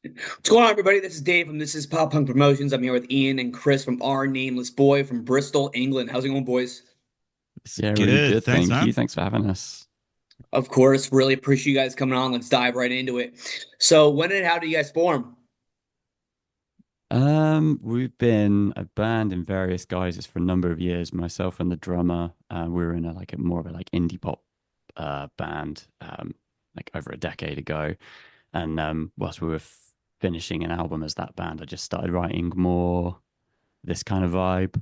What's going on, everybody? This is Dave from This Is Pop Punk Promotions. I'm here with Ian and Chris from our Nameless Boy from Bristol, England. How's it going, boys? It's Yeah, really good. good. Thanks, Thank you. man. Thanks for having us. Of course, really appreciate you guys coming on. Let's dive right into it. So, when and how do you guys form? We've been a band in various guises for a number of years. Myself and the drummer, we were in a more of a indie pop band like over a decade ago. And whilst we were finishing an album as that band, I just started writing more this kind of vibe.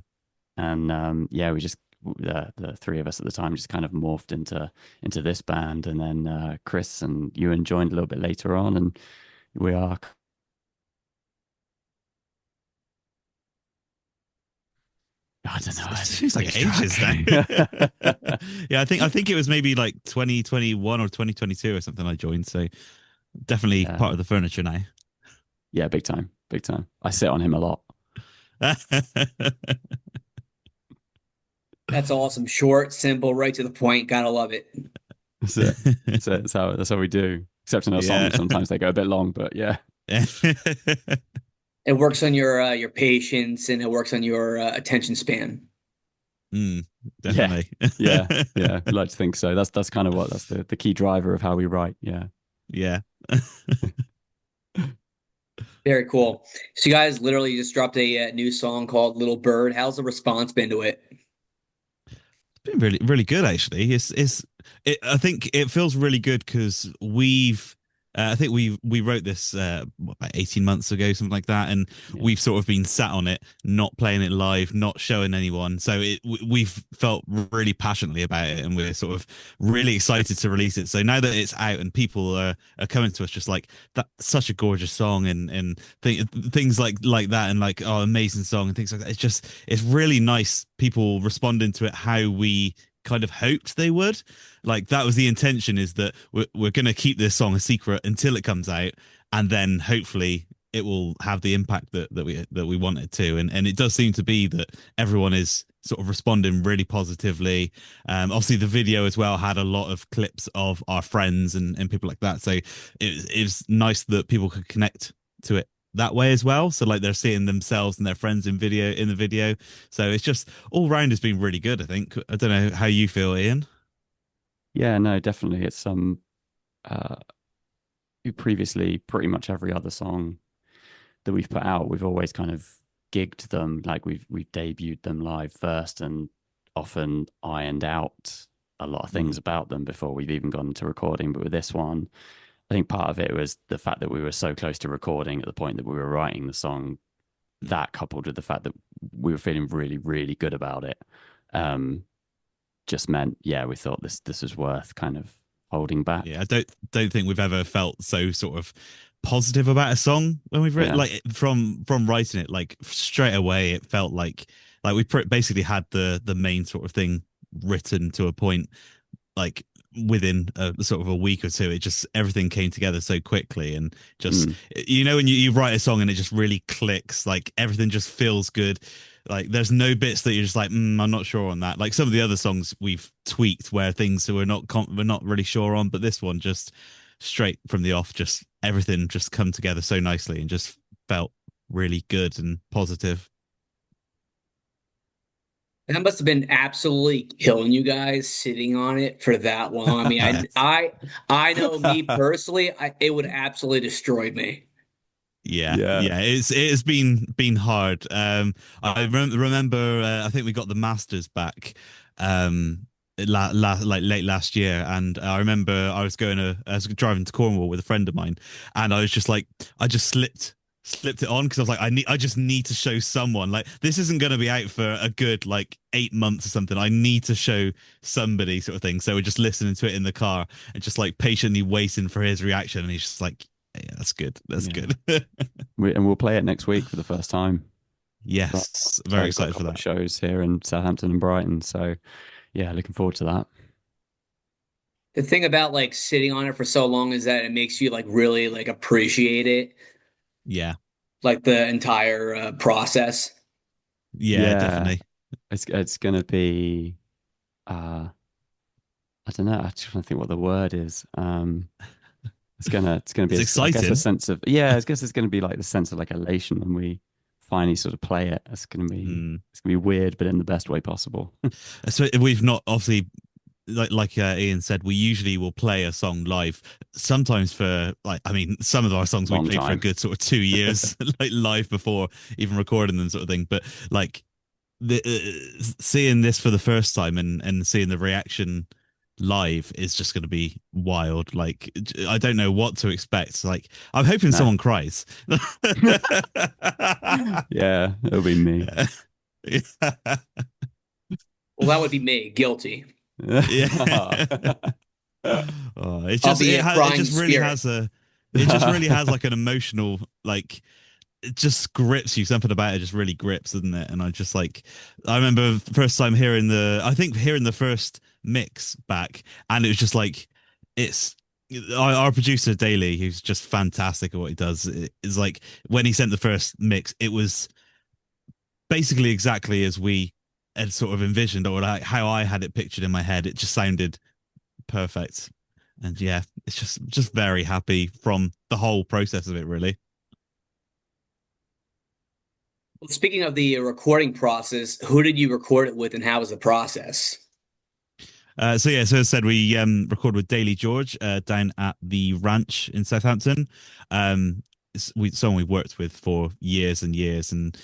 And yeah, we just the three of us at the time just kind of morphed into this band. And then Chris and Ewan joined a little bit later on, and we are. I don't know. It I seems like lose track. ages now. Yeah, I think it was maybe like 2021 or 2022 or something I joined. So definitely Yeah, part of the furniture now. yeah, big time, big time. I sit on him a lot. That's awesome. Short, simple, right to the point. Gotta love it. That's it. That's how we do. Except in our Yeah. songs, sometimes they go a bit long, but yeah, It works on your patience and it works on your attention span. Mm, yeah, definitely. yeah, yeah. I'd like to think so. That's kind of that's the key driver of how we write. Yeah. Yeah. Very cool. So, you guys literally just dropped a new song called Little Bird. How's the response been to it? Been really really good actually. I think it feels really good because I think we wrote this about 18 months ago, something like that, and Yeah. we've sort of been sat on it, not playing it live, not showing anyone. So we've felt really passionately about it, and we're sort of really excited to release it. So now that it's out and people are coming to us just like that's such a gorgeous song things like that, and like oh amazing song and things like that. It's really nice people responding to it how we kind of hoped they would. Like that was the intention, is that we're going to keep this song a secret until it comes out, and then hopefully it will have the impact that we want it to. And it does seem to be that everyone is sort of responding really positively. Obviously the video as well had a lot of clips of our friends and people like that, so it was nice that people could connect to it that way as well. So like they're seeing themselves and their friends in the video. So it's just all round has been really good, I think. I don't know how you feel, Ian. Yeah, no, definitely. It's uh previously pretty much every other song that we've put out, we've always kind of gigged them, like we've debuted them live first and often ironed out a lot of things Mm. about them before we've even gone to recording. But with this one, I think part of it was the fact that we were so close to recording at the point that we were writing the song, that coupled with the fact that we were feeling really, really good about it, um, just meant, yeah, we thought this was worth kind of holding back. Yeah, I don't think we've ever felt so sort of positive about a song when we've written Yeah. like from writing it. Like straight away, it felt like we basically had the main sort of thing written to a point. Like within a sort of a week or two, it just everything came together so quickly, and just Mm. when you write a song and it just really clicks, like everything just feels good. Like there's no bits that you're just like I'm not sure on that. Like some of the other songs we've tweaked where things that we're not really sure on, but this one just straight from the off, just everything just come together so nicely and just felt really good and positive. That must have been absolutely killing you guys sitting on it for that long. I mean, I know me personally, it would absolutely destroy me. Yeah, Yeah. yeah, it has been hard. I remember I think we got the Masters back like late last year, and I remember I was driving to Cornwall with a friend of mine, and I was just like I just slipped it on because I was like I just need to show someone, like this isn't going to be out for a good like 8 months or something. I need to show somebody, sort of thing. So we're just listening to it in the car and just like patiently waiting for his reaction, and he's just like, yeah, that's good, that's Yeah. good. We'll play it next week for the first time. Well, Yes, so very we've got a excited for couple of that. shows here in Southampton and Brighton. So yeah, looking forward to that. The thing about like sitting on it for so long is that it makes you like really like appreciate it, Yeah, like the entire process. yeah, Yeah, definitely. it's gonna be uh I don't know, I just trying to think what the word is. it's gonna be It's I guess a exciting. sense of yeah, I guess it's gonna be like the sense of like elation when we finally sort of play it. Mm. It's gonna be weird, but in the best way possible. So we've not obviously like Ian said, we usually will play a song live. Sometimes for like, I mean, some of our songs we Long played for a time. good sort of 2 years, like live before even recording them, sort of thing. But like seeing this for the first time and seeing the reaction live is just going to be wild. Like I don't know what to expect. Like I'm hoping No. someone cries. Yeah, it'll be me. Well, that would be me, guilty. Yeah. Oh, I'll be a it crying just really spirit. has it just really has like an emotional, like it just grips you. Something about it just really grips, doesn't it? And I just like I remember the first time hearing hearing the first mix back, and it was just like it's our producer Daly, who's just fantastic at what he does. Is like when he sent the first mix, it was basically exactly as we had sort of envisioned, or like how I had it pictured in my head. It just sounded perfect. And yeah, it's just very happy from the whole process of it, really. Well, speaking of the recording process, who did you record it with, and how was the process? So yeah, so as I said, we recorded with Daily George down at the ranch in Southampton. Someone we've worked with for years and years, and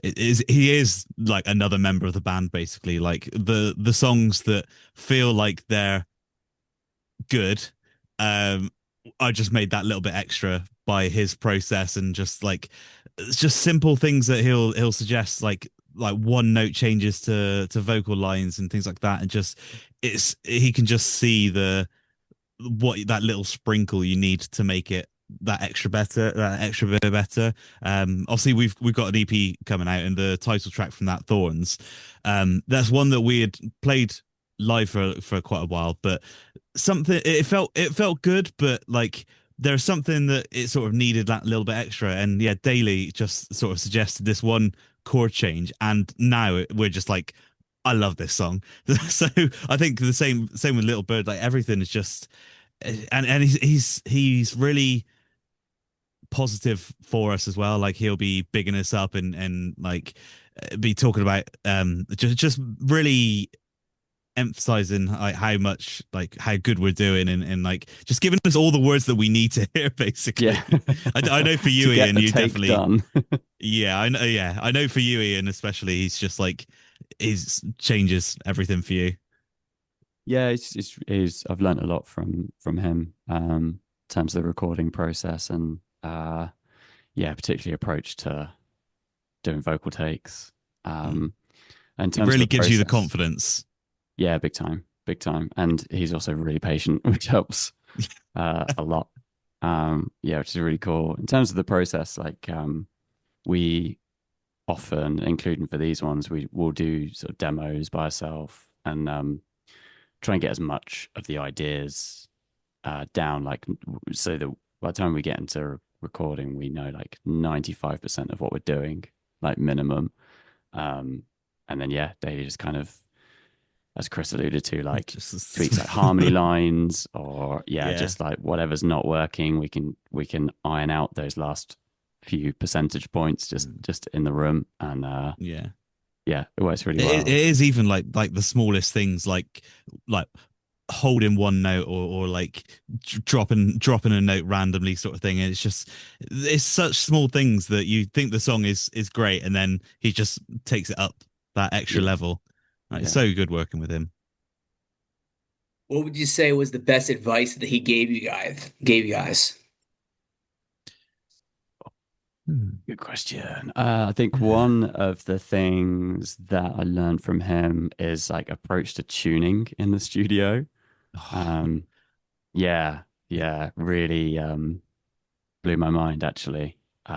he is like another member of the band, basically. Like the songs that feel like they're good, um, I just made that little bit extra by his process, and just like it's just simple things that he'll suggest, like one note changes to vocal lines and things like that, and just he can just see the what that little sprinkle you need to make it that extra bit better. Obviously we've got an EP coming out, and the title track from that, Thorns, that's one that we had played live for quite a while, but something it felt good, but like there's something that it sort of needed that little bit extra. And yeah, Daly just sort of suggested this one chord change, and now we're just like, I love this song. So I think the same with Little Bird. Like everything is just, and he's really positive for us as well. Like he'll be bigging us up and like be talking about just really emphasizing like how much like how good we're doing, and like just giving us all the words that we need to hear, basically. Yeah. I know for To you, get Ian, the you take definitely, done. yeah, I know, yeah, I know for you, Ian, especially, he's just like he's changes everything for you. Yeah, it's I've learned a lot from him in terms of the recording process and yeah, particularly approach to doing vocal takes. Mm. Um in It terms of really the gives you the process, confidence. yeah, big time. And he's also really patient, which helps a lot. Yeah, which is really cool. In terms of the process, like we often, including for these ones, we will do sort of demos by ourselves and try and get as much of the ideas down, like so that by the time we get into recording, we know like 95% of what we're doing, like minimum. Um, and then yeah, they just kind of, as Chris alluded to, like Just tweaks like harmony lines or yeah, yeah. just like whatever's not working, we can iron out those last few percentage points Mm. just in the room and Yeah. yeah, it works really It well. is even like the smallest things, like holding one note, or like dropping a note randomly, sort of thing. And it's such small things that you think the song is great, and then he just takes it up that extra Yeah, level. Like, it's yeah. so good working with him. What would you say was the best advice that he gave you guys? Gave you guys? Good question. I think one of the things that I learned from him is like approach to tuning in the studio. Um, yeah, yeah, really blew my mind actually.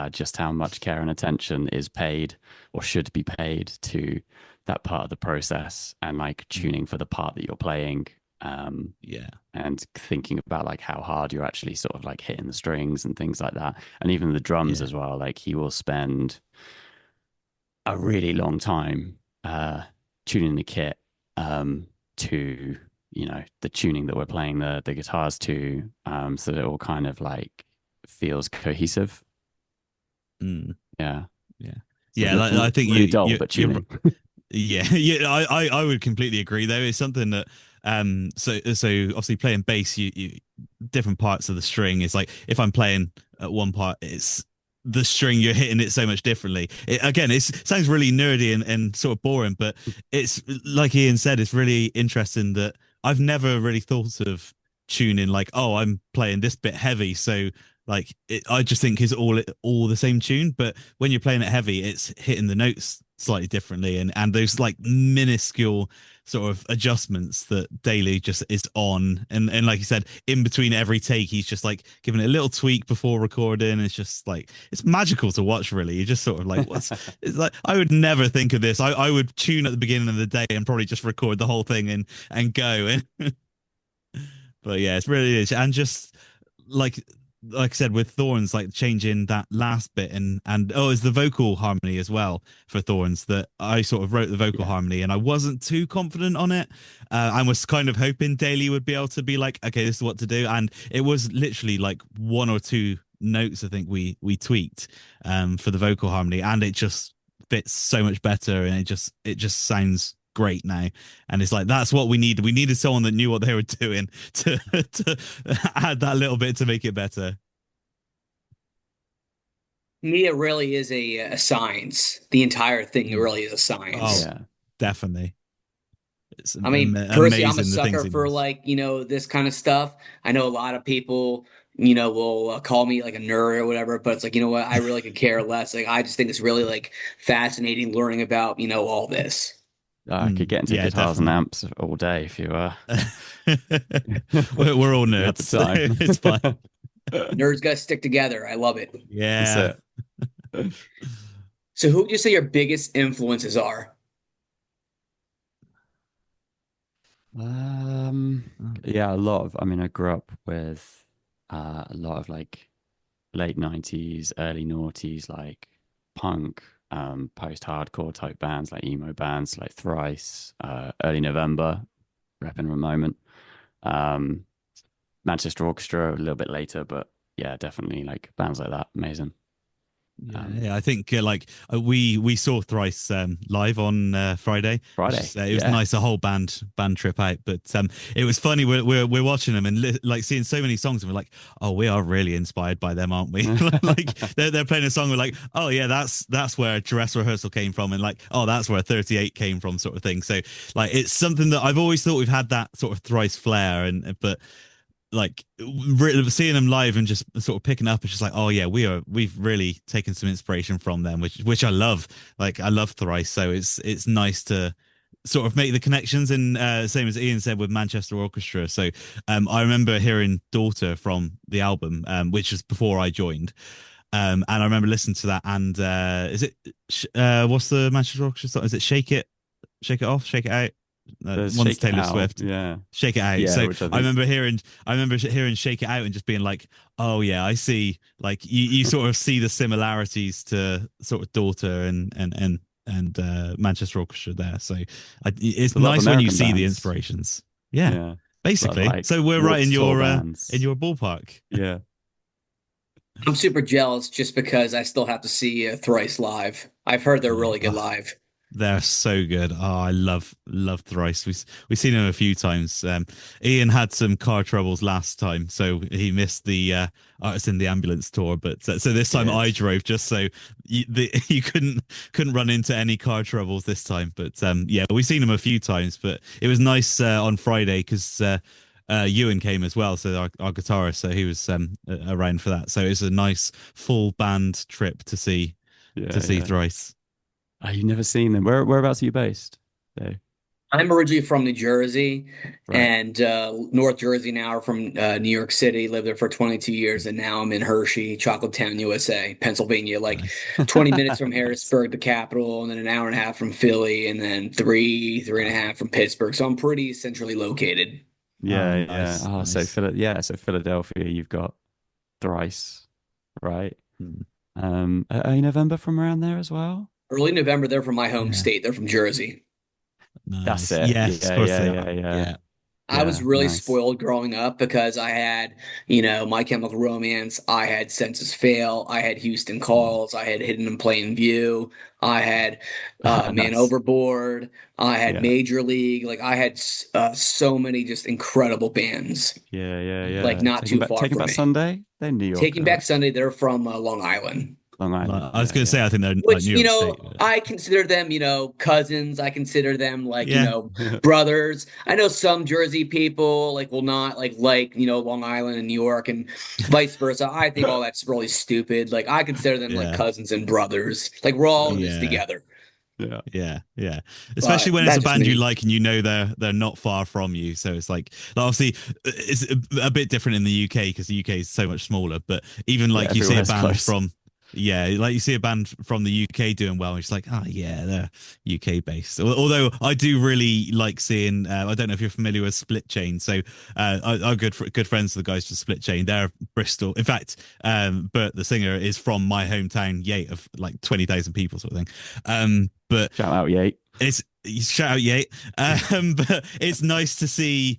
Just how much care and attention is paid or should be paid to that part of the process and like Mm, tuning for the part that you're playing. Um, yeah, and thinking about like how hard you're actually sort of like hitting the strings and things like that. And even the drums yeah, as well. Like he will spend a really long time tuning the kit to the tuning that we're playing the guitars to, so that it all kind of like feels cohesive. Mm, Yeah. yeah, So yeah. Like, I think really dull, you but you're tuning. yeah, yeah. I would completely agree though. It's something that so obviously playing bass, you different parts of the string. It's like if I'm playing at one part, it's the string you're hitting it so much differently. Again, it sounds really nerdy and sort of boring, but it's like Ian said, it's really interesting that I've never really thought of tuning like, oh, I'm playing this bit heavy, so like I just think is all the same tune. But when you're playing it heavy, it's hitting the notes slightly differently, and those like minuscule sort of adjustments that Daly just is on, and like you said, in between every take, he's just like giving it a little tweak before recording. It's just like it's magical to watch. Really, you're just sort of like, what's it's like I would never think of this. I would tune at the beginning of the day and probably just record the whole thing and go. And but yeah, it's really is, and just like like I said with Thorns, like changing that last bit and oh, it's the vocal harmony as well for Thorns that I sort of wrote the vocal Yeah. harmony and I wasn't too confident on it. I was kind of hoping Daly would be able to be like, okay, this is what to do, and it was literally like one or two notes I think we tweaked for the vocal harmony, and it just fits so much better, and it just sounds great now. And it's like that's what we needed. We needed someone that knew what they were doing to add that little bit to make it better. Me, it really is a science. The entire thing Mm. really is a Oh, science. Yeah. definitely. It's I mean, personally, I'm a amazing the things sucker he for does. like, this kind of stuff. I know a lot of people, will call me like a nerd or whatever, but it's like, you know what? I really could care less. Like, I just think it's really like fascinating learning about, all this. I could get into Yeah, guitars and definitely. amps all day if you We're all if you had nerds, the so time. it's fine. Nerds got to stick together. I love it. That's Yeah. it. So, who would you say your biggest influences are? Um, yeah, a lot of, I mean, I grew up with a lot of like late 90s, early noughties, like punk, post-hardcore type bands, like emo bands, like Thrice, Early November, Reppin' a Moment, um, Manchester Orchestra a little bit later, but yeah, definitely like bands like that. Amazing. Yeah, Um, yeah. I think like we saw Thrice live on Friday, which Friday. is it was Yeah. nice a whole band trip out. But it was funny. We're watching them and like seeing so many songs, and we're like, oh, we are really inspired by them, aren't we? Like they're playing a song, we're like, oh yeah, that's where Dress Rehearsal came from, and like, oh, that's where 38 came from, sort of thing. So like it's something that I've always thought we've had that sort of Thrice flair, and but like seeing them live and just sort of picking up, it's just like, oh yeah, we've really taken some inspiration from them, which I love. Like I love Thrice, so it's nice to sort of make the connections. And same as Ian said with Manchester Orchestra. So I remember hearing Daughter from the album, which was before I joined. And I remember listening to that. And is it what's the Manchester Orchestra song? Is it Shake It Off, Shake It Out? There's One's Shake It Taylor Out. Swift. Yeah. Shake It Out. Yeah, So which I think. I remember hearing Shake It Out and just being like, oh yeah, I see. Like you sort of see the similarities to sort of Daughter and Manchester Orchestra there. So it's There's a lot of nice when you American see the bands. inspirations. Yeah, Yeah. A lot of basically. like So we're right water tour in bands. your ballpark. Yeah. I'm super jealous just because I still have to see Thrice live. I've heard they're Yeah. really good live. They're so good. Oh, I love Thrice. We've seen him a few times. Ian had some car troubles last time, so he missed the Artists in the Ambulance tour. But so this time Did. I drove just so you couldn't run into any car troubles this time. But yeah, we've seen him a few times. But it was nice on Friday because Ewan came as well, so our guitarist, so he was around for that. So it's a nice full band trip to Yeah, see yeah. Thrice. Oh, you've never seen them. Whereabouts are you based? Though? I'm originally from New Jersey Right. and North Jersey now from New York City. Lived there for 22 years, and now I'm in Hershey, Chocolatown, USA, Pennsylvania. Like Nice. 20 minutes from Nice. Harrisburg, the capital, and then an hour and a half from Philly, and then three and a Wow. half from Pittsburgh. So I'm pretty centrally located. Oh, Yeah, yeah. nice, Oh, so nice. So Philadelphia, you've got Thrice, right? Mm, Early November from around there as well. Early November, they're from my home yeah, state. They're from Jersey. That's nice. it. Yes, of Yeah, course yeah, they yeah, are. yeah. Yeah. I was Yeah, really nice. spoiled growing up because I had, My Chemical Romance, I had Census Fail, I had Houston Mm. Calls, I had Hidden in Plain View, I had Man Nice. Overboard, I had Yeah. Major League. Like I had so many just incredible bands, Yeah, yeah, like yeah. not too far Taking from Back me. Sunday. They're New York, Taking Back right? Sunday, they're from Long Island. Long Like, Island. I was Yeah, going to say, yeah. I think they're like Which, New York State. I consider them, cousins. I consider them like, Yeah, brothers. I know some Jersey people like will not Long Island and New York and vice versa. I think all that's really stupid. Like I consider them like yeah, cousins and brothers. Like we're all in this yeah. together. Yeah. Yeah. Especially But when it's a that's just band you me. like and you know they're not far from you. So it's like obviously it's a bit different in the UK because the UK is so much smaller. But even Yeah, like you see a everywhere's band close. from yeah, like you see a band from the UK doing well, and it's like, oh yeah, they're UK based. Although I do really like seeing, I don't know if you're familiar with Split Chain. So I'm good friends with the guys from Split Chain. They're Bristol. In fact, Bert, the singer, is from my hometown, Yate, of like 20,000 people, sort of thing. But Shout out, Yate. it's shout out Yate. But it's nice to see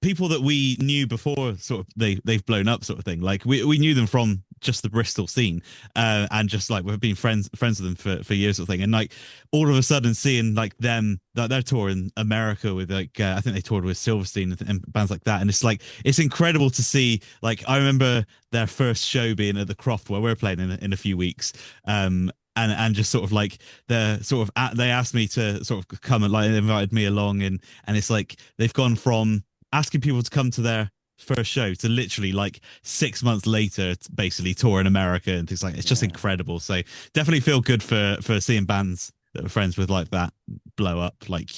people that we knew before sort of they've blown up sort of thing. Like we knew them from just the Bristol scene, and just like we've been friends with them for years sort of thing. And like all of a sudden seeing like them that they're touring America with like I think they toured with Silverstein and bands like that. And it's like it's incredible to see. Like I remember their first show being at the Croft where we're playing in a few weeks. And just sort of like they asked me to sort of come and like invited me along and it's like they've gone from asking people to come to their first show to literally like 6 months later to basically tour in America and things like it's just Yeah. incredible. So definitely feel good for seeing bands that we're friends with like that blow up like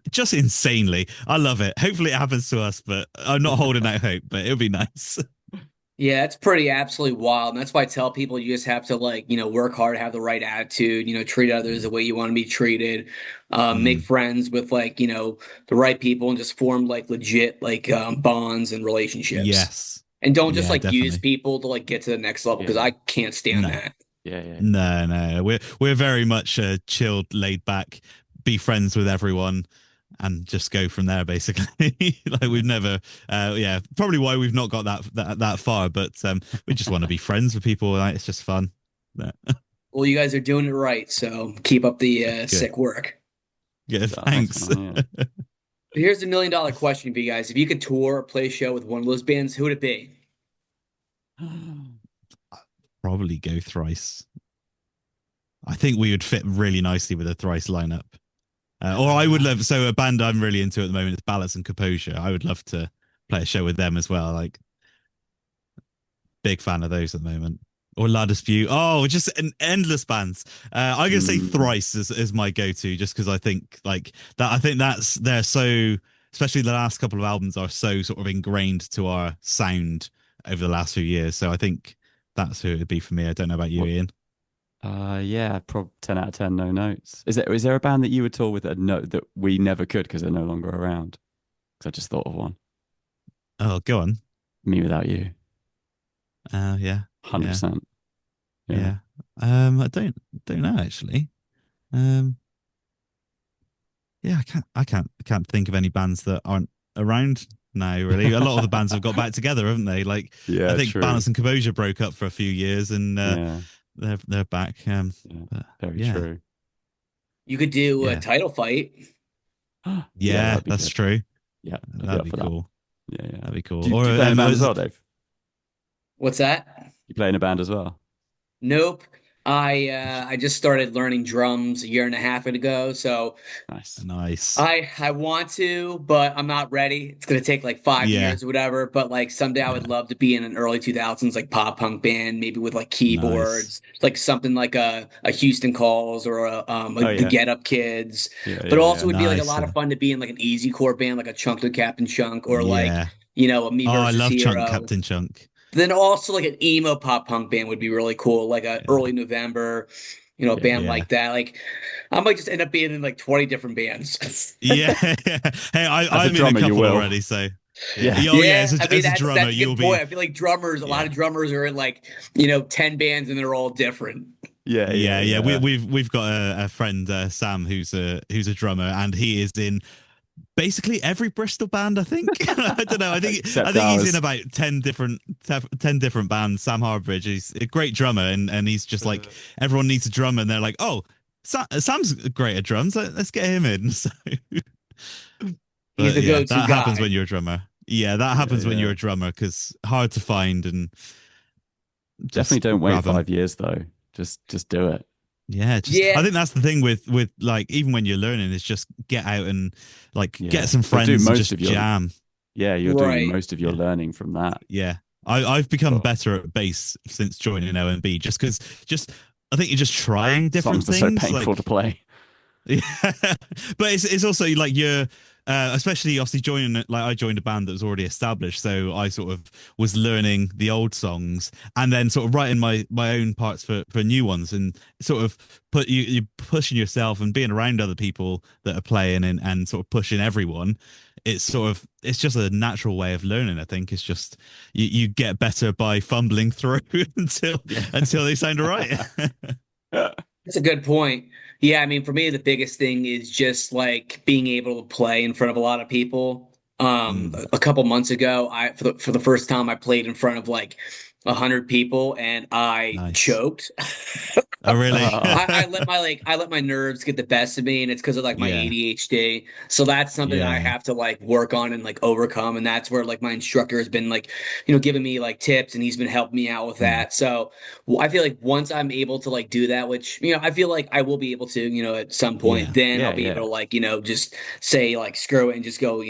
just insanely. I love it. Hopefully it happens to us, but I'm not holding out hope, but it'll be nice. Yeah, it's pretty absolutely wild. And that's why I tell people you just have to work hard, have the right attitude, treat others the way you want to be treated, make Mm. friends with the right people and just form like legit bonds and relationships. Yes. And don't just Yeah, like use definitely. people to like get to the next level because Yeah. I can't stand No. that. Yeah, yeah, yeah. No. We're very much chilled, laid back, be friends with everyone, and just go from there. Basically, like we've never, yeah, probably why we've not got that far. But we just want to be friends with people. Like, it's just fun. Yeah. Well, you guys are doing it right, so keep up the Good. sick work. Yeah. Thanks, Thanks. man. Here's the $1 million question for you guys. If you could tour or play a show with one of those bands, who would it be? Yeah. Probably go Thrice. I think we would fit really nicely with a Thrice lineup. Or I would love so a band I'm really into at the moment is Balance and Composure. I would love to play a show with them as well. Like big fan of those at the moment. Or La Dispute. Oh, just an endless bands. I'm gonna say Mm, Thrice is my go-to, just because I think like that. I think that's they're so, especially the last couple of albums are so sort of ingrained to our sound over the last few years. So I think that's who it would be for me. I don't know about you, what? Ian. Yeah, 10 out of 10, no notes. Is there a band that you would tour with a note that we never could because they're no longer around? Because I just thought of one. Oh, go on. Me Without You, Yeah, yeah, 100%. Yeah. yeah. I don't know actually. Um, yeah, I can't think of any bands that aren't around now. Really, a lot of the bands have got back together, haven't they? Like, I Yeah, think true. Balance and Composure broke up for a few years, and Yeah, they're back. yeah. But Very yeah, true. You could do a yeah, title fight. Yeah, yeah, that'd be that's good. true. Yeah, I'd be That'd up be for that. cool. Yeah, yeah. That'd be cool. Do Or you play in a band as well, Dave? What's that? You play in a band as well? Nope. I just started learning drums a year and a half ago, so Nice. nice. I want to, but I'm not ready. It's gonna take like five Yeah, years or whatever. But like someday I would yeah, love to be in an early 2000s like pop punk band, maybe with like nice. keyboards, like something like a Houston Calls or Oh like the yeah. Get Up Kids. Yeah, But yeah, also yeah. would be like a Nice. lot of fun to be in like an easy core band, like a Chunk the Captain Chunk, or like Yeah. a Me Oh, I versus love Chunk Hero. Captain Chunk. Then also like an emo pop punk band would be really cool, like a Yeah. early November, a Yeah. band Yeah. like that. Like I might just end up being in like 20 different bands. Yeah. Hey, As a I'm in a drummer, you couple will. already, so yeah. Yeah. Oh yeah, Yeah, I mean as a that's drummer, that's a you'll good point. be I feel like drummers, a lot yeah. of drummers are in like, 10 bands and they're all different. Yeah, yeah, Yeah. yeah. We've got a friend Sam who's a drummer and he is in basically every Bristol band, I think. I don't know. I Except think he's in ours. about 10 different bands. Sam Harbridge, he's a great drummer, and he's just like everyone needs a drummer, and they're like, oh, Sam's great at drums. Let's get him in. So, He's but the yeah, go-to that happens guy. when you're a drummer. Yeah, that Yeah, happens when you're yeah. a drummer because hard to find and Definitely just don't wait grab them. 5 years though. Just do it. Yeah, just I Yeah, think that's the thing with like even when you're learning is just get out and like get Yeah. some You'll do friends and most just of your jam. yeah, you're doing right. most of your Yeah. learning from that. Yeah. I've become But better at bass since joining OMB just because just I think you're just trying different songs are so things. painful to Like play. yeah, but it's also like you're especially obviously joining like I joined a band that was already established, so I sort of was learning the old songs and then sort of writing my own parts for new ones and sort of you pushing yourself and being around other people that are playing and sort of pushing everyone. It's just a natural way of learning. I think it's just you get better by fumbling through until Yeah. until they sound all right. That's a good point. Yeah, I mean, for me, the biggest thing is just like being able to play in front of a lot of people. Mm, A couple months ago, I for the first time I played in front of like 100 people and I nice. choked. Oh, really? I let my nerves get the best of me, and it's because of like my Yeah. ADHD. So that's something that I Yeah. have to like work on and like overcome. And that's where like my instructor has been like, giving me like tips, and he's been helping me out with Mm. that. So I feel like once I'm able to like do that, which I feel like I will be able to, at some point, Yeah. then I'll Yeah, be able yeah. to like just say like screw it and just go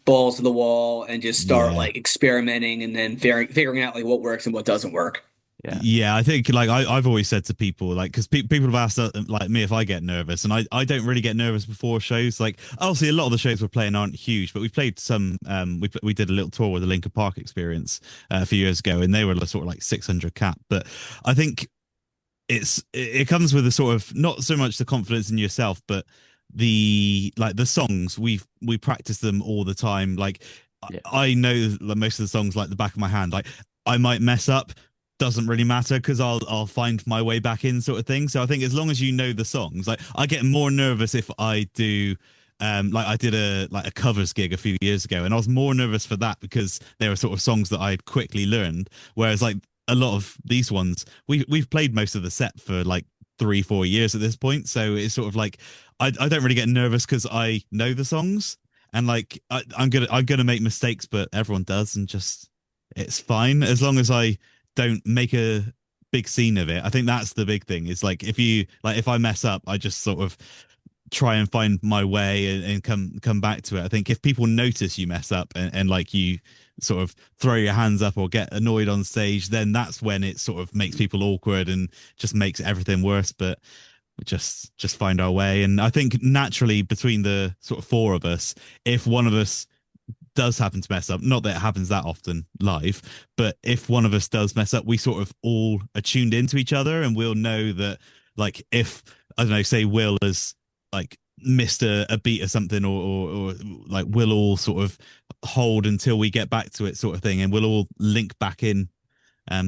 balls to the wall and just start Yeah. like experimenting and then figuring out like what works and what doesn't work. Yeah. Yeah, I think like I've always said to people like because people have asked like me if I get nervous and I don't really get nervous before shows like obviously a lot of the shows we're playing aren't huge but we played some we did a little tour with the Linkin Park Experience a few years ago and they were sort of like 600 cap but I think it comes with a sort of not so much the confidence in yourself but the like the songs we practice them all the time like Yeah. I know most of the songs like the back of my hand like I might mess up doesn't really matter because I'll find my way back in sort of thing so I think as long as you know the songs like I get more nervous if I do like I did a covers gig a few years ago and I was more nervous for that because they were sort of songs that I'd quickly learned whereas like a lot of these ones we've played most of the set for like 3 4 years at this point so it's sort of like I don't really get nervous because I know the songs and like I'm gonna make mistakes but everyone does and just it's fine as long as I don't make a big scene of it. I think that's the big thing. Is like if I mess up, I just sort of try and find my way and come back to it. I think if people notice you mess up and like you sort of throw your hands up or get annoyed on stage, then that's when it sort of makes people awkward and just makes everything worse. But we just find our way. And I think naturally between the sort of four of us, if one of us does happen to mess up, not that it happens that often live, but if one of us does mess up, we sort of all are tuned into each other and we'll know that, like, if, I don't know, say Will has, like, missed a beat or something, or like, we'll all sort of hold until we get back to it, sort of thing, and we'll all link back in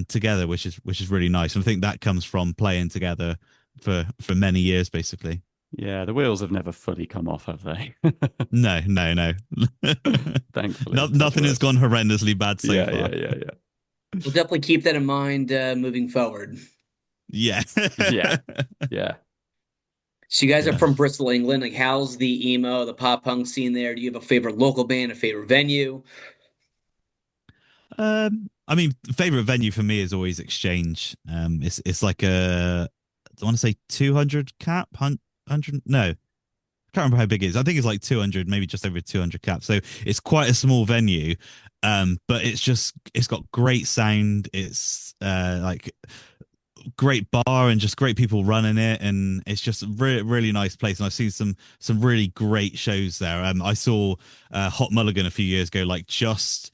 together, which is really nice. And I think that comes from playing together for many years, basically. Yeah, the wheels have never fully come off, have they? No, no, no. Thankfully, Not touch nothing has wood. gone horrendously bad so Yeah, far. yeah, yeah, yeah. We'll definitely keep that in mind moving forward. Yeah. Yeah, yeah. So you guys are Yeah. from Bristol, England. Like, how's the emo, the pop punk scene there? Do you have a favorite local band, a favorite venue? I mean, favorite venue for me is always Exchange. It's like I want to say 200 cap, 100, no, I can't remember how big it is. I think it's like 200, maybe just over 200 cap. So it's quite a small venue. But it's got great sound. It's like great bar and just great people running it, and it's just a really nice place. And I've seen some really great shows there. I saw Hot Mulligan a few years ago, like just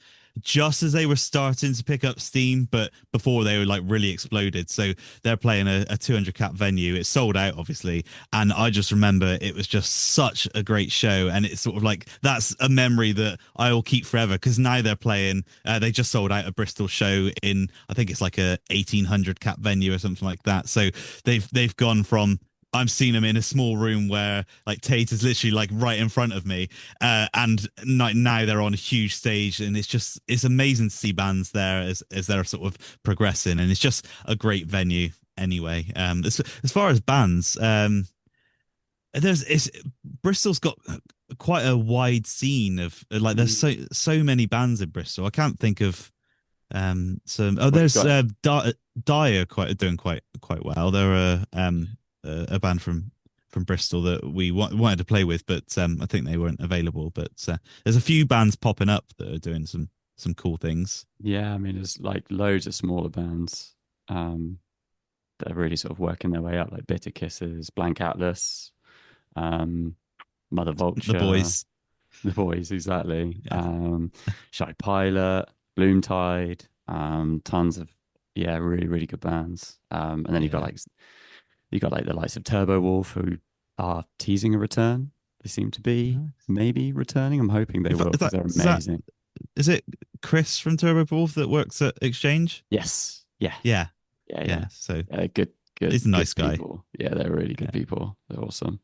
as they were starting to pick up steam, but before they were like really exploded. So they're playing a 200 cap venue. It's sold out, obviously, and I just remember it was just such a great show, and it's sort of like that's a memory that I'll keep forever because now they're playing. They just sold out a Bristol show in I think it's like a 1800 cap venue or something like that. So they've gone from I'm seeing them in a small room where like Tate is literally like right in front of me, and now they're on a huge stage, and it's amazing to see bands there as they're sort of progressing, and it's just a great venue anyway. As far as bands, there's it's Bristol's got quite a wide scene of like there's so many bands in Bristol. I can't think of some. Oh, We've there's got Dire quite doing quite well. They're a band from Bristol that we wanted to play with, but I think they weren't available. But there's a few bands popping up that are doing some cool things. yeah, I mean, there's like loads of smaller bands that are really sort of working their way up, like Bitter Kisses, Blank Atlas, um, Mother The Vulture, boys, The Boys, exactly. yeah, Shy Pilot, Bloomtide, tons of yeah, really really good bands. And then yeah. you got like the likes of Turbo Wolf who are teasing a return. They seem to be Nice. maybe returning. I'm hoping they will Is because that they're is that amazing. is it Chris from Turbo Wolf that works at Exchange? Yes, yeah, Yeah, yeah, yeah. yeah. So Good, good, he's a good nice guy. people. Yeah, they're really good Yeah. people. They're awesome.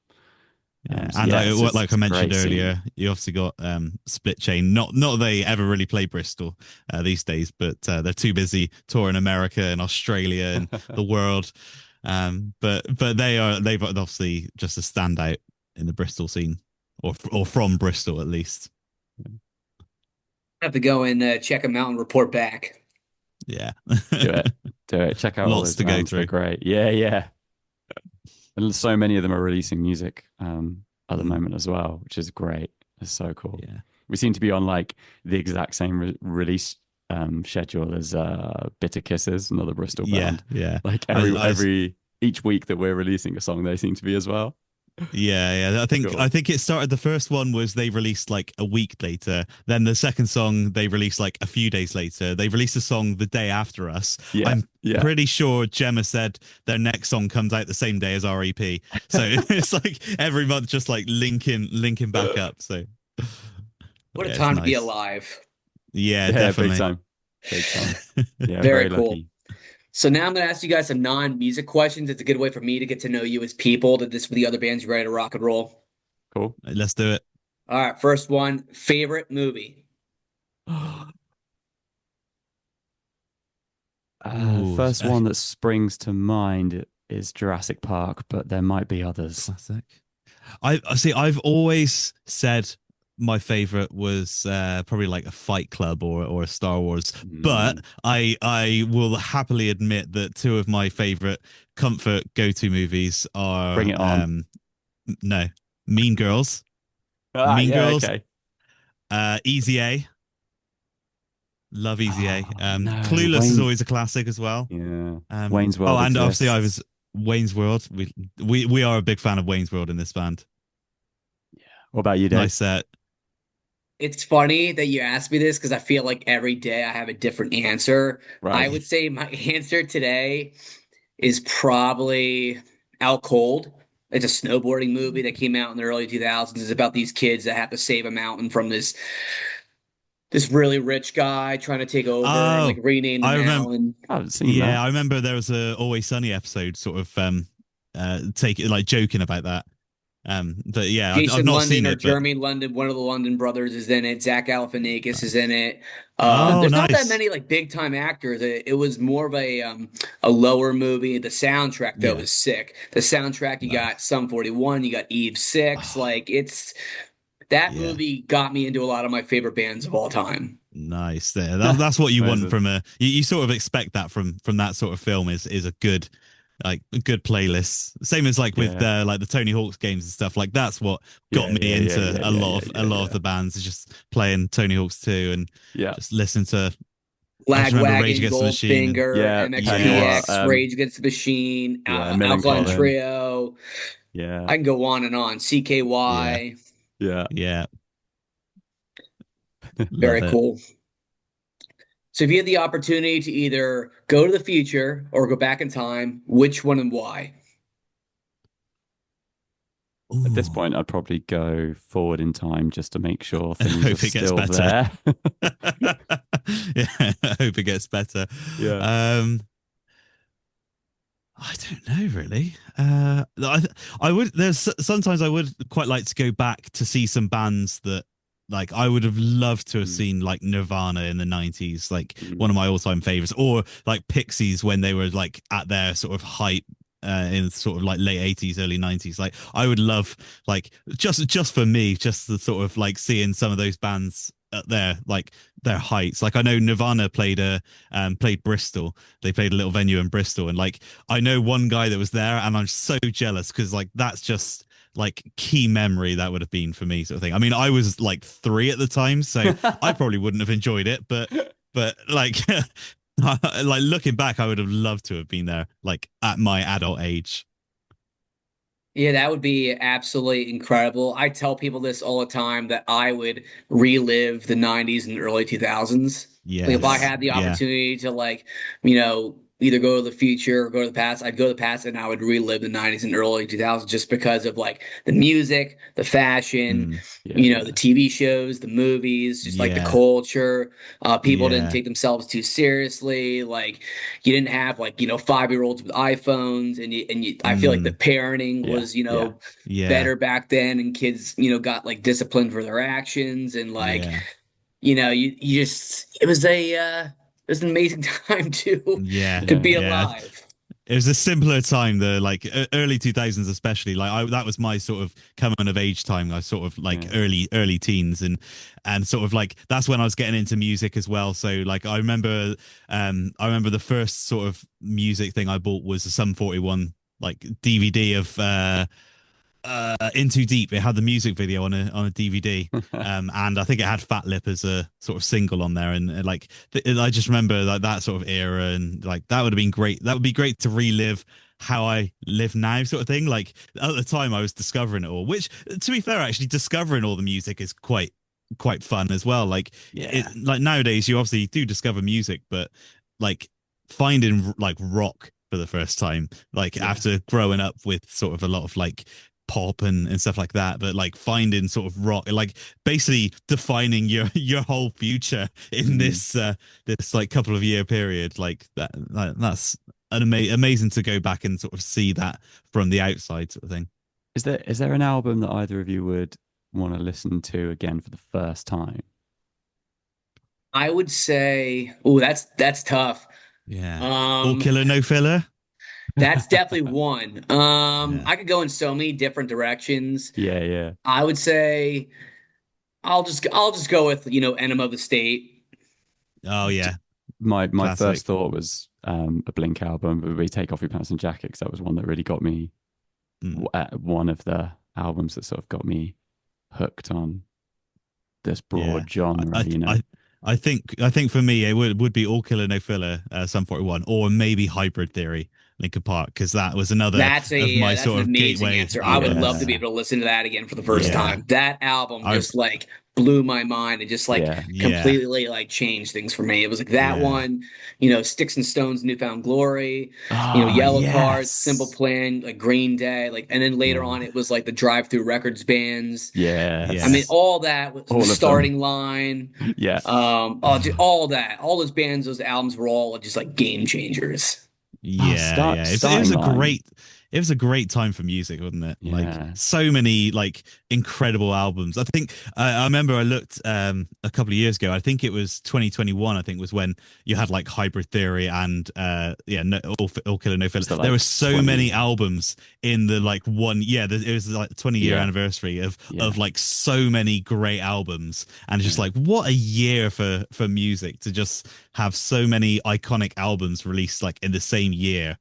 Yeah, So and yeah, like it's I a mentioned great scene. earlier, you obviously got Split Chain. Not they ever really play Bristol these days, but they're too busy touring America and Australia and the world. But they've obviously just a standout in the Bristol scene, or from Bristol at least. I have to go and check them out and report back. Yeah, Do it, do it. Check out all lots those to go bands. They're through. great. Yeah, yeah. And so many of them are releasing music at the Mm, moment as well, which is great. It's so cool. yeah, We seem to be on like the exact same release schedule as Bitter Kisses, another Bristol yeah, band. yeah. Like I every each week that we're releasing a song, they seem to be as well. Yeah, yeah. I Cool. think it started. The first one was they released like a week later. Then the second song they released like a few days later. They released a song the day after us. Yeah, I'm yeah. pretty sure Gemma said their next song comes out the same day as REP. So it's like every month just like linking back up. So What a yeah, it's time to be nice. alive. Yeah, Yeah, big definitely. time. Big time. Yeah, Very very cool. lucky. So now I'm going to ask you guys some non-music questions. It's a good way for me to get to know you as people, that this with the other bands you ready to rock and roll. Cool. Let's do it. All right, first one, favorite movie. Ooh, First one that springs to mind is Jurassic Park, but there might be others. classic. I see. I've always said my favorite was probably like a Fight Club or a Star Wars, but Mm. I will happily admit that two of my favorite comfort go to movies Bring are it on. no Mean Girls, Ah, Mean yeah, Girls, okay. Easy A, love Easy A. Oh no, Clueless is Wayne. always a classic as well. Yeah, Wayne's Oh, World and obviously I exists. was Wayne's World. We are a big fan of Wayne's World in this band. Yeah. What about you, Dave? Nice It's funny that you asked me this because I feel like every day I have a different answer. I Right. would say my answer today is probably Out Cold. It's a snowboarding movie that came out in the early 2000s. It's about these kids that have to save a mountain from this really rich guy trying to take over and like Oh, rename the I remember. mountain. I haven't seen Yeah, that. I remember there was a Always Sunny episode, sort of take it like joking about that. But yeah, I've Jason not London seen or it, but Jeremy London, one of the London brothers is in it. Zach Galifianakis is in nice. it. Oh, There's not that nice. many like big time actors. It was more of a lower movie. The soundtrack though Yeah, is sick. The soundtrack, you got nice. Sum 41, you got Eve 6. Oh, Like it's that yeah, movie got me into a lot of my favorite bands of all time. nice. There, that's what you want Amazing. from you sort of expect that from that sort of film is a good like a good playlist. Same as with Yeah. like the Tony Hawk's games and stuff. Like that's what got Yeah, me yeah, yeah, into yeah, yeah, yeah, a yeah, lot of yeah. the bands. Is just playing Tony Hawk's 2 and Yeah. just listen to. I just remember Rage Lagwagon, Against the Machine and Goldfinger, Yeah, tell you yeah. what, MXPX, Rage Against the Machine, yeah, Millen Alkaline Collin. Trio. Yeah, I can go on and on. Yeah, CKY. yeah. yeah, love Very it. cool. So if you had the opportunity to either go to the future or go back in time, which one and why? At this Ooh, point, I'd probably go forward in time just to make sure I things are hope it gets still better. there. Yeah, I hope it gets better. Yeah. Um, I don't know really. I would. Sometimes I would quite like to go back to see some bands that like I would have loved to have Mm, seen, like Nirvana in the '90s, like one mm, of my all-time favorites, or like Pixies when they were like at their sort of height. In sort of like late '80s, early '90s, like I would love, like just for me, just the sort of like seeing some of those bands at their heights. Like I know Nirvana played Bristol. They played a little venue in Bristol, and like I know one guy that was there, and I'm so jealous because like that's just like key memory that would have been for me, sort of thing. I mean, I was like 3 at the time, so I mm. probably wouldn't have enjoyed it, but like like looking back, I would have loved to have been there, like at my adult age. Yeah, that would be absolutely incredible. I tell people this all the time that I would relive the 90s and early 2000s. Like if I Yeah. Yes, had the yeah, opportunity to either go to the future or go to the past, I'd go to the past and I would relive the 90s and early 2000s just because of like the music, the fashion, mm, Yeah. the Yeah. TV shows, the movies, just like the yeah, culture. People didn't yeah, take themselves too seriously. Like you didn't have like 5-year-olds with iPhones, I feel like the mm, parenting Yeah. was Yeah. yeah, better back then, and kids got like disciplined for their actions, and like yeah, you just it was an amazing time yeah, to Yeah. be yeah. alive. It was a simpler time, the like early 2000s, especially. Like that was my sort of coming of age time. I sort of like Yeah. early teens, and sort of like that's when I was getting into music as well. So like I remember the first sort of music thing I bought was a Sum 41 like DVD of In Too Deep. It had the music video on a DVD, and I think it had Fat Lip as a sort of single on there, and like I just remember like that sort of era, and like that would have been great. That would be great to relive how I live now, sort of thing. Like at the time, I was discovering it all, which, to be fair, actually discovering all the music is quite fun as well. Like Yeah. like nowadays, you obviously do discover music, but like finding like rock for the first time, like Yeah. after growing up with sort of a lot of like pop and stuff like that, but like finding sort of rock, like basically defining your whole future in Mm. this like couple of year period, like that's an amazing to go back and sort of see that from the outside, sort of thing. Is there an album that either of you would want to listen to again for the first time? I would say, oh, that's tough. Yeah, all Um, killer no filler. that's definitely one. Yeah. I could go in so many different directions. Yeah. Yeah. I would say I'll just go with Enema of the State. Oh D- yeah, my first classic. thought was a Blink album, but we Take Off Your Pants and Jacket, 'cause that was one that really got me. Mm. One of the albums that sort of got me hooked on this Yeah, broad genre. I I think for me it would be all killer no filler, Sum 41, or maybe Hybrid Theory, Linkin Park, because that was another of my That's an sort of amazing gateway answer. I would love to albums. be Yeah. able to listen to that again for the first Yeah. Yeah, time. That album I just like blew my mind and just like Yeah. yeah, completely like changed things for me. It was like that yeah, one, Sticks and Stones, Newfound Glory, Oh, Yellow Card, Simple yes. Plan, like Green Day, like, and then later Oh, on it was like the Drive Through Records bands. I yeah, mean, yes. all that was the All of them. starting line. Yeah. All that, all those bands, those albums were all just like game changers. Oh, yeah. It was starting a line. great time for music, wasn't it? Like Yeah. so many like incredible albums. I think I remember I looked a couple of years ago. I think it was 2021. I think was when you had like Hybrid Theory and yeah, no, all killer no filler. Was that There were like so many 20? albums in the like one. Yeah, it was like 20-year Yeah. anniversary of Yeah. like so many great albums, and just Yeah. like what a year for music to just have so many iconic albums released like in the same year.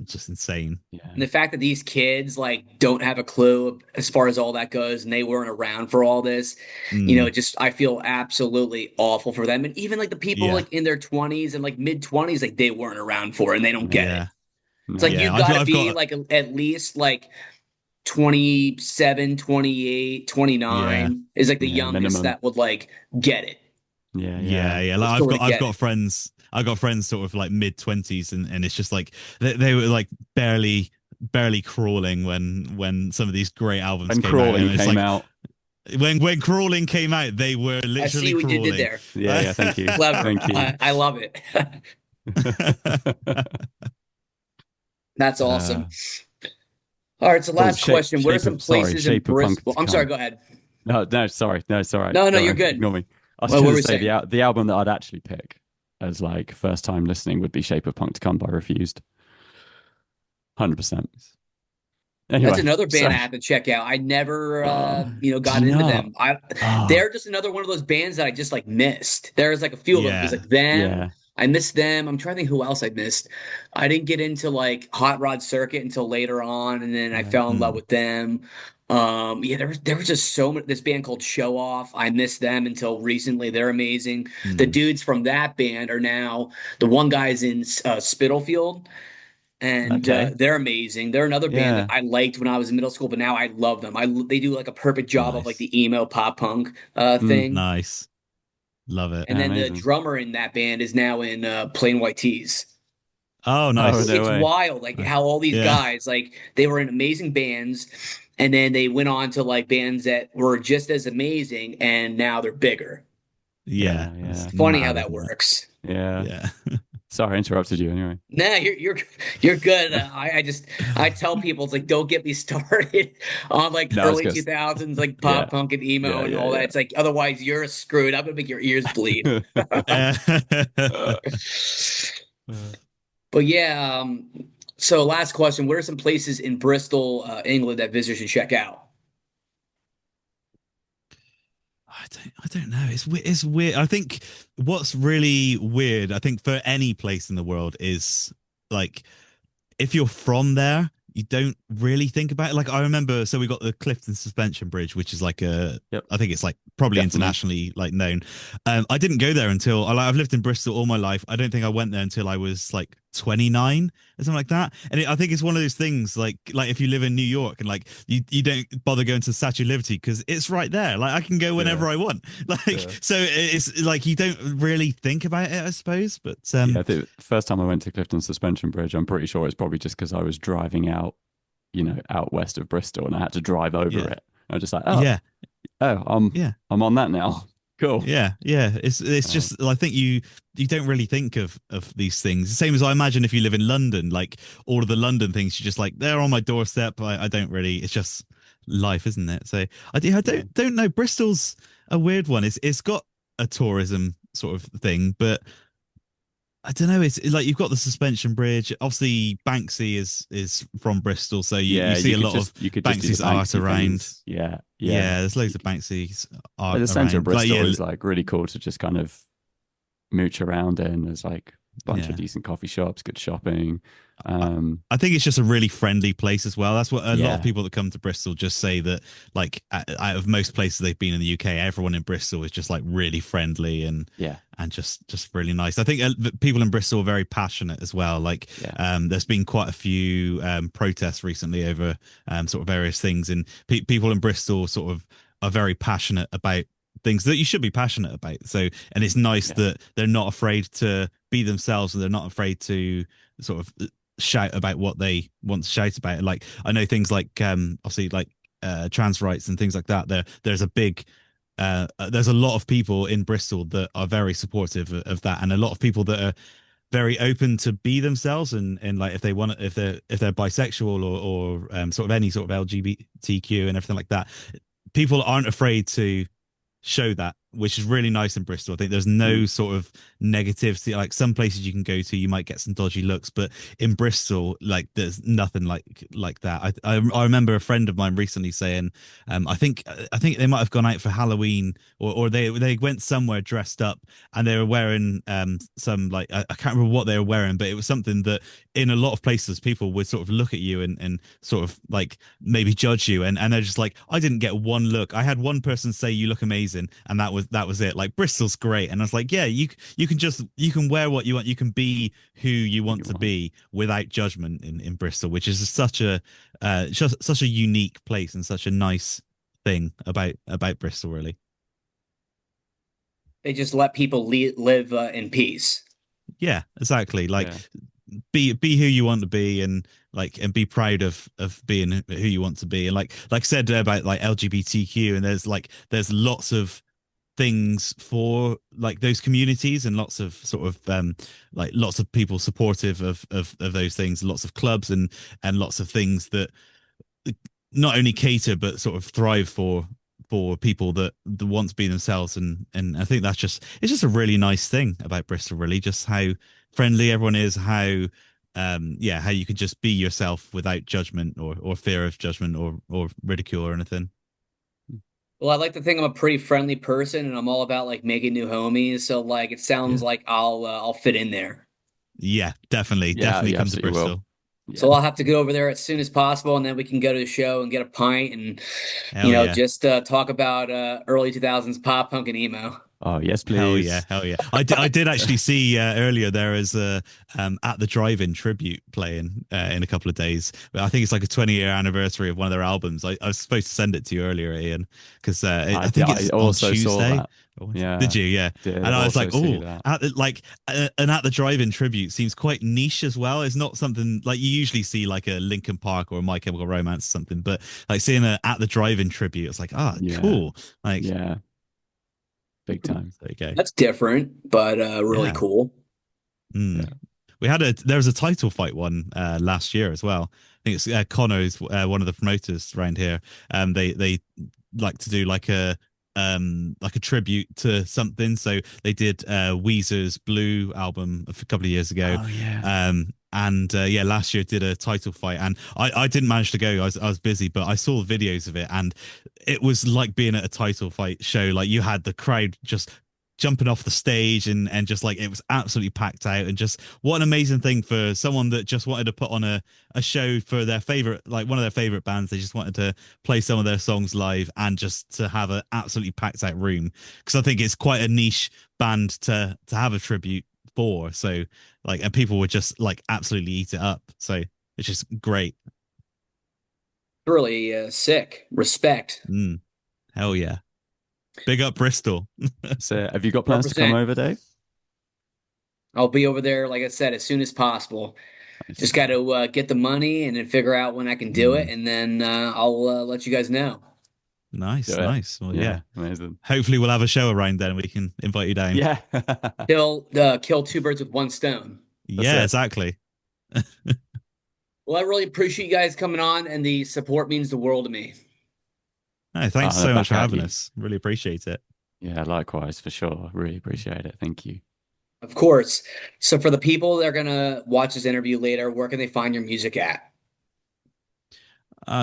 Just insane. Yeah. And the fact that these kids like don't have a clue as far as all that goes, and they weren't around for all this, Mm, just I feel absolutely awful for them. And even like the people yeah, like in their 20s and like mid 20s, like they weren't around for it and they don't get it. yeah, It's like No. yeah. you've I've got to I've be got like at least like 27, 28, yeah, 29 is like the Yeah. youngest Minimum. that would like get it. Yeah. yeah, Yeah. yeah. Would Like sort of I've get got it. friends. I've got friends sort of like mid 20s, and it's just like they were like barely crawling when some of these great albums When came out, Crawling and it's came like out. when crawling came out, they were I see literally what you did crawling. there. Yeah. Yeah. Thank you. Clever. Thank you. I love it. That's awesome. Uh, All right, so oh, last question. What are some places in Shape of Punk Bristol? to I'm sorry, come. go ahead. No, no, sorry, no, it's all right. No, no, Don't you're worry, good. ignore me. I was Well, what going were to we say saying? the album that I'd actually pick as like first time listening would be Shape of Punk to Come by Refused. 100%. That's Anyway, another so band I have to check out. I never, did got you into know? them. Oh, They're just another one of those bands that I just like missed. There's like a few of them. There's Yeah. like them. yeah. I missed them. I'm trying to think who else I missed. I didn't get into like Hot Rod Circuit until later on, and then I Yeah. fell in love Mm, with them. Yeah, there was just so many. This band called Show Off. I missed them until recently. They're amazing. The mm. dudes from that band are now the one guy's in Spitalfield and Okay. they're amazing. They're another band that Yeah. I liked when I was in middle school, but now I love them. They do like a perfect job of like Nice. the emo pop punk Mm, thing. Nice. Love it. And yeah, then the amazing. drummer in that band is now in Plain White Tees. Oh, Oh, So nice. no it's way. wild, like Nice. how all these Yeah. guys, like they were in amazing bands, and then they went on to like bands that were just as amazing, and now they're bigger. Yeah. Yeah, It's yeah, That's funny how mad, that isn't it? works. yeah. Yeah. Sorry, I interrupted you anyway. Nah, you're good. I tell people it's like don't get me started on like No, I was early just, 2000s like yeah, pop punk and emo yeah, and all that. yeah, It's like otherwise you're screwed. I'm gonna make your ears bleed. yeah. But yeah, so last question: what are some places in Bristol, England that visitors should check out? I don't know. It's weird. I think what's really weird, I think for any place in the world is like if you're from there, you don't really think about it. Like I remember, so we got the Clifton Suspension Bridge, which is like Yep, I think it's like probably definitely. internationally like known. I didn't go there until I've lived in Bristol all my life. I don't think I went there until I was like 29 or something like that. And I think it's one of those things like if you live in New York and like you don't bother going to the Statue of Liberty because it's right there. Like I can go Yeah, whenever I want. Like yeah. so it's like you don't really think about it, I suppose. But Yeah, the first time I went to Clifton Suspension Bridge, I'm pretty sure it's probably just because I was driving out, out west of Bristol and I had to drive over yeah, it. I was just like, yeah, oh, yeah. I'm on that now. Cool. Yeah, yeah. It's Um, just I think you don't really think of these things. The same as I imagine if you live in London, like all of the London things, you're just like they're on my doorstep. I don't really. It's just life, isn't it? So I yeah, don't know. Bristol's a weird one. It's got a tourism sort of thing, but I don't know. It's like you've got the suspension bridge. Obviously, Banksy is from Bristol, so you yeah. see a lot of You could just do the Banksy's art Banksy around. things. Yeah, yeah. Yeah, there's loads of Banksy's Like art the center of around. Like Bristol yeah, is like really cool to just kind of mooch around in. There's like a bunch of yeah. decent coffee shops, good shopping. I Um, I think it's just a really friendly place as well. That's what a lot of yeah, people that come to Bristol just say that, like, out of most places they've been in the UK, everyone in Bristol is just like really friendly yeah, and just really nice. I think people in Bristol are very passionate as well. Like, yeah, there's been quite a few protests recently over sort of various things, and people in Bristol sort of are very passionate about things that you should be passionate about. So, and it's nice yeah, that they're not afraid to be themselves and they're not afraid to sort of shout about what they want to shout about. Like I know things like obviously like trans rights and things like that. There's a big there's a lot of people in Bristol that are very supportive of that, and a lot of people that are very open to be themselves and like if they want if they're bisexual or sort of any sort of LGBTQ and everything like that, people aren't afraid to show that, which is really nice in Bristol. I think there's no mm, sort of negativity. Like some places you can go to, you might get some dodgy looks, but in Bristol, like there's nothing like that. I remember a friend of mine recently saying, I think they might have gone out for Halloween or they went somewhere dressed up and they were wearing some like I can't remember what they were wearing, but it was something that in a lot of places people would sort of look at you and sort of like maybe judge you and they're just like I didn't get one look. I had one person say you look amazing and that was it. Like Bristol's great and I was like yeah, you can wear what you want, you can be who you want you to want. be without judgment in Bristol, which is such a just such a unique place and such a nice thing about Bristol really. They just let people live in peace. Yeah, exactly. Like Yeah, be who you want to be and like and be proud of being who you want to be and like I said about like LGBTQ and there's lots of things for like those communities, and lots of sort of like lots of people supportive of those things, lots of clubs and lots of things that not only cater but sort of thrive for people that want to be themselves. And I think it's just a really nice thing about Bristol, really, just how friendly everyone is, how yeah, how you can just be yourself without judgment or fear of judgment or ridicule or anything. Well, I like to think I'm a pretty friendly person, and I'm all about like making new homies. So like, it sounds Yeah. like I'll fit in there. Yeah, definitely, Yeah, definitely you come to absolutely will. Bristol. So Yeah. I'll have to get over there as soon as possible, and then we can go to the show and get a pint and, Hell yeah. just talk about early 2000s pop punk and emo. Oh, yes, Hell yeah, please. hell yeah! I did actually see earlier there is a at the drive-in tribute playing in a couple of days. But I think it's like a 20-year anniversary of one of their albums. I was supposed to send it to you earlier, Ian, because I think I it's on also saw Tuesday. that. Did Yeah, you? Yeah. did And I was also like, see oh, that. an at the drive-in tribute seems quite niche as well. It's not something like you usually see like a Linkin Park or a My Chemical Romance or something, but like seeing a at the drive-in tribute, it's like, ah, Yeah, cool. Like, yeah, big time. there you go. That's different, but really Yeah. cool. Mm. Yeah. There was a title fight one last year as well. I think it's Conno's one of the promoters around here. They like to do like a tribute to something. So they did Weezer's Blue album a couple of years ago. Oh yeah. And yeah, last year did a title fight, and I didn't manage to go. I was busy, but I saw videos of it, and it was like being at a title fight show. Like you had the crowd just jumping off the stage, and just like it was absolutely packed out, and just what an amazing thing for someone that just wanted to put on a show for their favorite, like one of their favorite bands. They just wanted to play some of their songs live and just to have an absolutely packed out room, because I think it's quite a niche band to have a tribute for. So like, and people would just like absolutely eat it up. So it's just great. Really sick. Respect. Mm, hell yeah. Big up Bristol. So, have you got plans to come 100%. over, Dave? I'll be over there, like I said, as soon as possible. Just Nice. got to get the money and then figure out when I can do it, Mm, and then I'll let you guys know. Do nice, it. nice. Well, yeah. Yeah, amazing. Hopefully we'll have a show around then. We can invite you down. Yeah, Kill two birds with one stone. that's Yeah, it. exactly. Well, I really appreciate you guys coming on, and the support means the world to me. No, Oh, thanks they're so much back for at having you. us. Really appreciate it. Yeah, likewise, for sure. Really appreciate it. Thank you. Of course. So for the people that are gonna watch this interview later, where can they find your music at?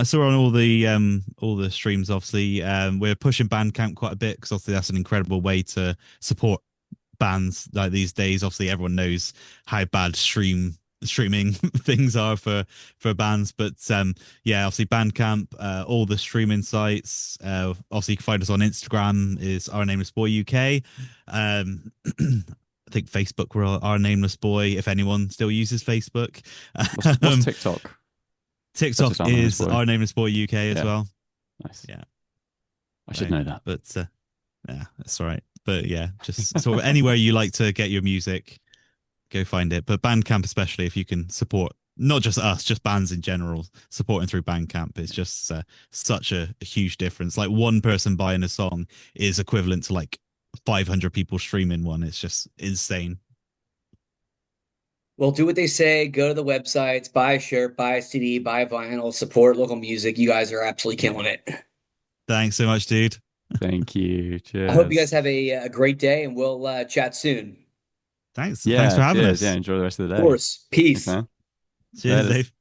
So we're on all the streams. Obviously, we're pushing Bandcamp quite a bit because obviously that's an incredible way to support bands like these days. Obviously, everyone knows how bad streaming things are for bands, but yeah, obviously Bandcamp, all the streaming sites. Obviously, you can find us on Instagram is Our Nameless Boy UK. I think Facebook we're Our Nameless Boy, if anyone still uses Facebook. What's um, TikTok? That's TikTok just Anonymous is Boy. Our Nameless Boy UK as Yeah, well. nice. Yeah, I should so, know that. but yeah, that's all right. But yeah, just sort of anywhere you like to get your music, go find it. But Bandcamp, especially if you can support not just us, just bands in general, supporting through Bandcamp is just such a huge difference. Like one person buying a song is equivalent to like 500 people streaming one. It's just insane. Well, do what they say. Go to the websites, buy a shirt, buy a CD, buy a vinyl, support local music. You guys are absolutely killing it. Thanks so much, dude. Thank you. I hope you guys Cheers. have a great day, and we'll chat soon. Thanks for Yeah, having cheers. Yeah, us. enjoy the rest of the Of day. course. Thanks, Peace. man. Cheers, Later. Dave.